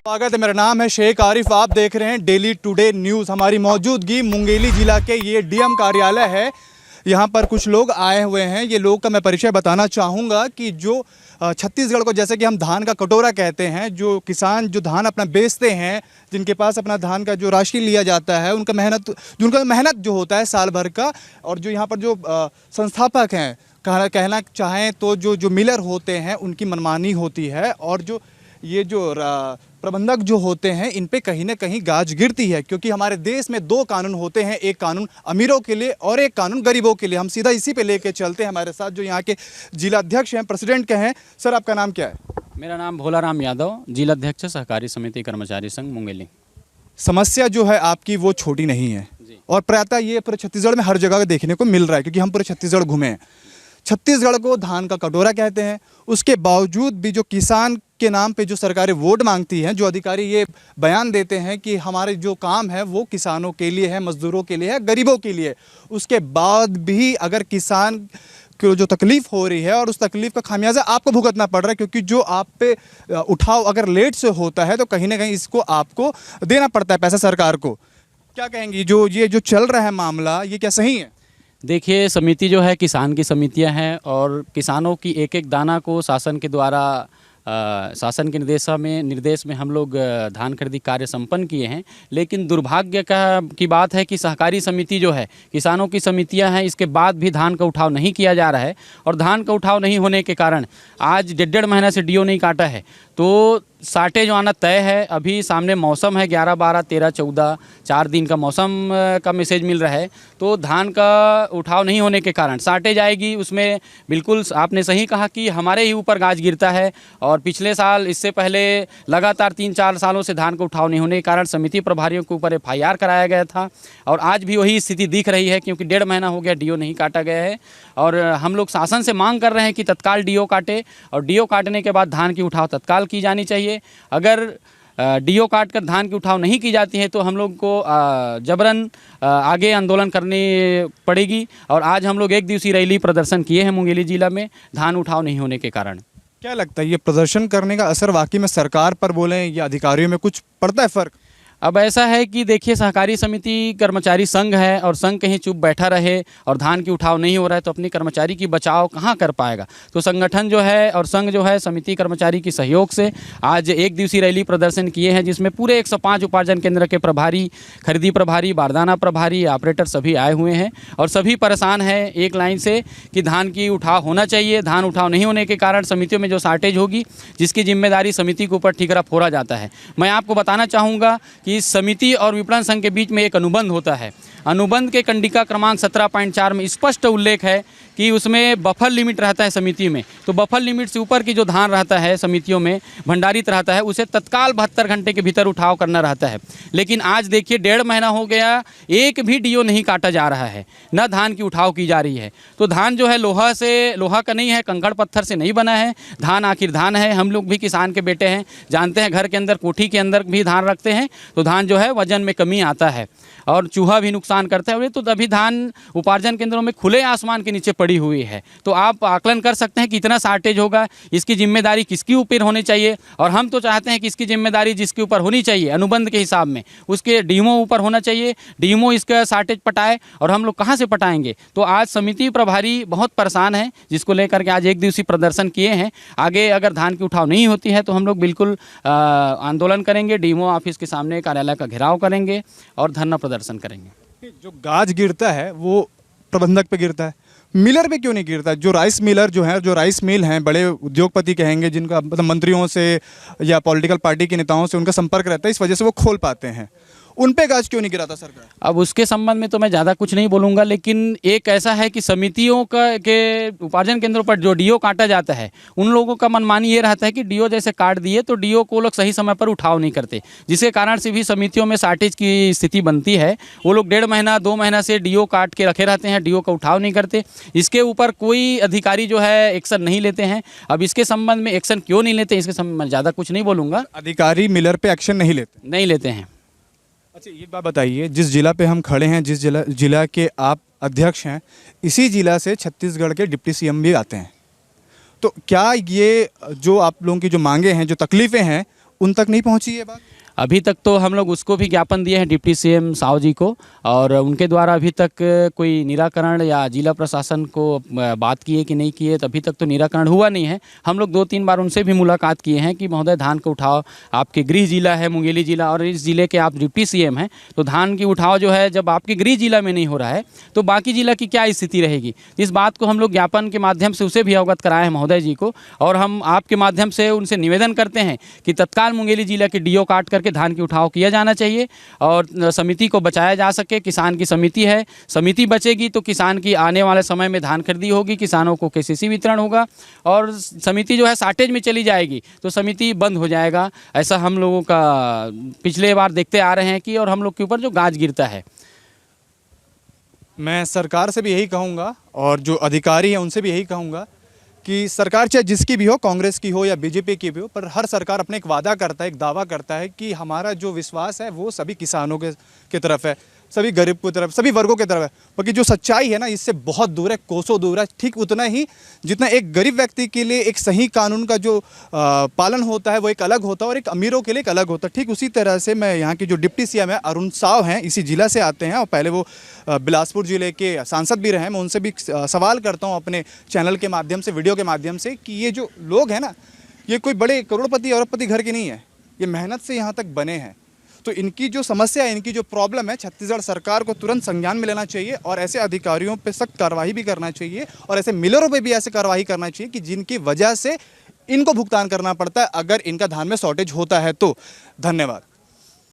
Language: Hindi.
स्वागत है। मेरा नाम है शेख आरिफ। आप देख रहे हैं डेली टुडे न्यूज़। हमारी मौजूदगी मुंगेली जिला के ये डीएम कार्यालय है। यहाँ पर कुछ लोग आए हुए हैं। ये लोग का मैं परिचय बताना चाहूँगा कि जो छत्तीसगढ़ को जैसे कि हम धान का कटोरा कहते हैं, जो किसान जो धान अपना बेचते हैं, जिनके पास अपना धान का जो राशि लिया जाता है, उनका मेहनत जो होता है साल भर का, और जो यहाँ पर जो संस्थापक हैं, कहना चाहें तो जो मिलर होते हैं, उनकी मनमानी होती है, और जो ये जो प्रबंधक जो होते हैं, इन पे कहीं ना कहीं गाज गिरती है। क्योंकि हमारे देश में दो कानून होते हैं, एक कानून अमीरों के लिए और एक कानून गरीबों के लिए। हम सीधा इसी पे लेके चलते हैं। हमारे साथ जो यहाँ के जिला अध्यक्ष हैं, प्रेसिडेंट के हैं। सर, आपका नाम क्या है? मेरा नाम भोलाराम यादव, जिला अध्यक्ष सहकारी समिति कर्मचारी संघ मुंगेली। समस्या जो है आपकी वो छोटी नहीं है, और प्रायतः ये पूरे छत्तीसगढ़ में हर जगह देखने को मिल रहा है, क्योंकि हम पूरे छत्तीसगढ़ घूमे हैं। छत्तीसगढ़ को धान का कटोरा कहते हैं, उसके बावजूद भी जो किसान के नाम पे जो सरकारें वोट मांगती हैं, जो अधिकारी ये बयान देते हैं कि हमारे जो काम है वो किसानों के लिए है, मजदूरों के लिए है, गरीबों के लिए, उसके बाद भी अगर किसान को जो तकलीफ़ हो रही है और उस तकलीफ़ का खामियाजा आपको भुगतना पड़ रहा है, क्योंकि जो आप पे उठाव अगर लेट से होता है तो कहीं ना कहीं इसको आपको देना पड़ता है पैसा सरकार को। क्या कहेंगी, ये जो चल रहा है मामला, ये क्या सही है? देखिए, समिति जो है किसान की समितियां हैं, और किसानों की एक एक दाना को शासन के द्वारा शासन के निर्देश में हम लोग धान खरीदी कार्य संपन्न किए हैं। लेकिन दुर्भाग्य की बात है कि सहकारी समिति जो है, किसानों की समितियां हैं, इसके बाद भी धान का उठाव नहीं किया जा रहा है, और धान का उठाव नहीं होने के कारण आज 1.5 महीना से डीओ नहीं काटा है। तो साटे जो आना तय है। अभी सामने मौसम है 11, 12, 13, 14, 4 दिन का मौसम का मैसेज मिल रहा है। तो धान का उठाव नहीं होने के कारण साटे जाएगी। उसमें बिल्कुल आपने सही कहा कि हमारे ही ऊपर गाज गिरता है, और पिछले साल इससे पहले लगातार 3-4 सालों से धान का उठाव नहीं होने के कारण समिति प्रभारियों के ऊपर FIR कराया गया था, और आज भी वही स्थिति दिख रही है, क्योंकि 1.5 महीना हो गया डीओ नहीं काटा गया है। और हम लोग शासन से मांग कर रहे हैं कि तत्काल डीओ काटे, और डीओ काटने के बाद धान की उठाव तत्काल की जानी चाहिए। अगर डीओ काट कर धान की उठाव नहीं की जाती है तो हम लोग को जबरन आगे आंदोलन करनी पड़ेगी। और आज हम लोग 1 दिवसीय रैली प्रदर्शन किए हैं मुंगेली जिला में, धान उठाव नहीं होने के कारण। क्या लगता है, ये प्रदर्शन करने का असर वाकई में सरकार पर बोलें या अधिकारियों में कुछ पड़ता है फ़र्क? अब ऐसा है कि देखिए, सहकारी समिति कर्मचारी संघ है, और संघ कहीं चुप बैठा रहे और धान की उठाव नहीं हो रहा है तो अपनी कर्मचारी की बचाव कहाँ कर पाएगा। तो संगठन जो है और संघ जो है, समिति कर्मचारी की सहयोग से आज 1 दिवसीय रैली प्रदर्शन किए हैं, जिसमें पूरे 105 उपार्जन केंद्र के प्रभारी, खरीदी प्रभारी, बारदाना प्रभारी, ऑपरेटर सभी आए हुए हैं, और सभी परेशान हैं एक लाइन से कि धान की उठाव होना चाहिए। धान उठाव नहीं होने के कारण समितियों में जो शार्टेज होगी, जिसकी जिम्मेदारी समिति के ऊपर ठीकरा फोड़ा जाता है। मैं आपको बताना चाहूँगा कि इस समिति और विपणन संघ के बीच में एक अनुबंध होता है। अनुबंध के कंडिका क्रमांक 17.4 में स्पष्ट उल्लेख है कि उसमें बफर लिमिट रहता है समिति में। तो बफर लिमिट से ऊपर की जो धान रहता है समितियों में भंडारित रहता है, उसे तत्काल 72 घंटे के भीतर उठाव करना रहता है। लेकिन आज देखिए, 1.5 महीना हो गया, एक भी डीओ नहीं काटा जा रहा है, न धान की उठाव की जा रही है। तो धान जो है लोहा का नहीं है, कंकड़ पत्थर से नहीं बना है। धान आखिर धान है। हम लोग भी किसान के बेटे हैं, जानते हैं। घर के अंदर, कोठी के अंदर भी धान रखते हैं, तो धान जो है वजन में कमी आता है, और चूहा भी नुकसान करता है। तो अभी धान उपार्जन केंद्रों में खुले आसमान के नीचे पड़ी हुई है। तो आप आकलन कर सकते हैं कि इतना शार्टेज होगा, इसकी जिम्मेदारी किसके ऊपर होनी चाहिए। और हम तो चाहते हैं कि इसकी जिम्मेदारी जिसके ऊपर होनी चाहिए अनुबंध के हिसाब में, उसके डीएमओ ऊपर होना चाहिए। डीएमओ इसका शार्टेज पटाए, और हम लोग कहाँ से पटाएंगे। तो आज समिति प्रभारी बहुत परेशान है, जिसको लेकर के आज 1 दिवसीय प्रदर्शन किए हैं। आगे अगर धान की उठाव नहीं होती है तो हम लोग बिल्कुल आंदोलन करेंगे, डीएमओ ऑफिस के सामने कार्यालय का घेराव करेंगे और धरना प्रदर्शन करेंगे। जो गाज गिरता है वो प्रबंधक पे गिरता है, मिलर पे क्यों नहीं गिरता? जो राइस मिलर जो है, जो राइस मिल हैं, बड़े उद्योगपति कहेंगे, जिनका मतलब मंत्रियों से या पॉलिटिकल पार्टी के नेताओं से उनका संपर्क रहता है, इस वजह से वो खोल पाते हैं। उन पे गाज क्यों नहीं गिराता सरकार? अब उसके संबंध में तो मैं ज़्यादा कुछ नहीं बोलूँगा, लेकिन एक ऐसा है कि समितियों के उपार्जन केंद्रों पर जो डीओ काटा जाता है, उन लोगों का मनमानी ये रहता है कि डीओ जैसे काट दिए तो डीओ को लोग सही समय पर उठाव नहीं करते, जिसके कारण से भी समितियों में शार्टेज की स्थिति बनती है। वो लोग 1.5 महीना 2 महीना से डीओ काट के रखे रहते हैं, डीओ का उठाव नहीं करते। इसके ऊपर कोई अधिकारी जो है एक्शन नहीं लेते हैं। अब इसके संबंध में एक्शन क्यों नहीं लेते, इसके संबंध में ज़्यादा कुछ नहीं बोलूँगा। अधिकारी मिलर पे एक्शन नहीं लेते हैं। अच्छा, ये बात बताइए, जिस जिला पे हम खड़े हैं, जिस जिला के आप अध्यक्ष हैं, इसी जिला से छत्तीसगढ़ के डिप्टी सीएम भी आते हैं। तो क्या ये जो आप लोगों की जो मांगे हैं, जो तकलीफ़ें हैं, उन तक नहीं पहुंची ये बात? अभी तक तो हम लोग उसको भी ज्ञापन दिए हैं डिप्टी सीएम साव जी को, और उनके द्वारा अभी तक कोई निराकरण या जिला प्रशासन को बात की है कि नहीं की है, तो अभी तक तो निराकरण हुआ नहीं है। हम लोग 2-3 बार उनसे भी मुलाकात किए हैं कि महोदय धान का उठाव, आपके गृह जिला है मुंगेली जिला और इस जिले के आप डिप्टी सीएम हैं, तो धान की उठाव जो है जब आपके गृह जिला में नहीं हो रहा है तो बाकी जिला की क्या स्थिति रहेगी। इस बात को हम लोग ज्ञापन के माध्यम से उसे भी अवगत कराए हैं महोदय जी को, और हम आपके माध्यम से उनसे निवेदन करते हैं कि तत्काल मुंगेली जिला के डीओ काट करके धान की उठाव किया जाना चाहिए और समिति को बचाया जा सके। किसान की समिति है, समिति बचेगी तो किसान की आने वाले समय में धान खरीदी होगी, किसानों को केसीसी वितरण होगा, और समिति जो है शार्टेज में चली जाएगी तो समिति बंद हो जाएगा। ऐसा हम लोगों का पिछले बार देखते आ रहे हैं कि, और हम लोग के ऊपर जो गाज गिरता है। मैं सरकार से भी यही कहूँगा और जो अधिकारी हैं उनसे भी यही कहूँगा कि सरकार चाहे जिसकी भी हो, कांग्रेस की हो या बीजेपी की भी हो, पर हर सरकार अपने एक वादा करता है, एक दावा करता है कि हमारा जो विश्वास है वो सभी किसानों के तरफ है, सभी गरीब की तरफ, सभी वर्गों की तरफ है। बाकी जो सच्चाई है ना, इससे बहुत दूर है, कोसों दूर है। ठीक उतना ही जितना एक गरीब व्यक्ति के लिए एक सही कानून का जो पालन होता है वो एक अलग होता है और एक अमीरों के लिए एक अलग होता है, ठीक उसी तरह से मैं यहाँ की जो डिप्टी सीएम है अरुण साव हैं, इसी जिला से आते हैं और पहले वो बिलासपुर जिले के सांसद भी रहे हैं। मैं उनसे भी सवाल करता हूँ अपने चैनल के माध्यम से, वीडियो के माध्यम से, कि ये जो लोग हैं ना, ये कोई बड़े करोड़पति अरबपति घर के नहीं है, ये मेहनत से यहाँ तक बने हैं। तो इनकी जो समस्या है, इनकी जो प्रॉब्लम है, छत्तीसगढ़ सरकार को तुरंत संज्ञान में लेना चाहिए और ऐसे अधिकारियों पे सख्त कार्रवाई भी करना चाहिए और ऐसे मिलरों पे भी ऐसे कार्रवाई करना चाहिए कि जिनकी वजह से इनको भुगतान करना पड़ता है अगर इनका धान में शॉर्टेज होता है तो। धन्यवाद।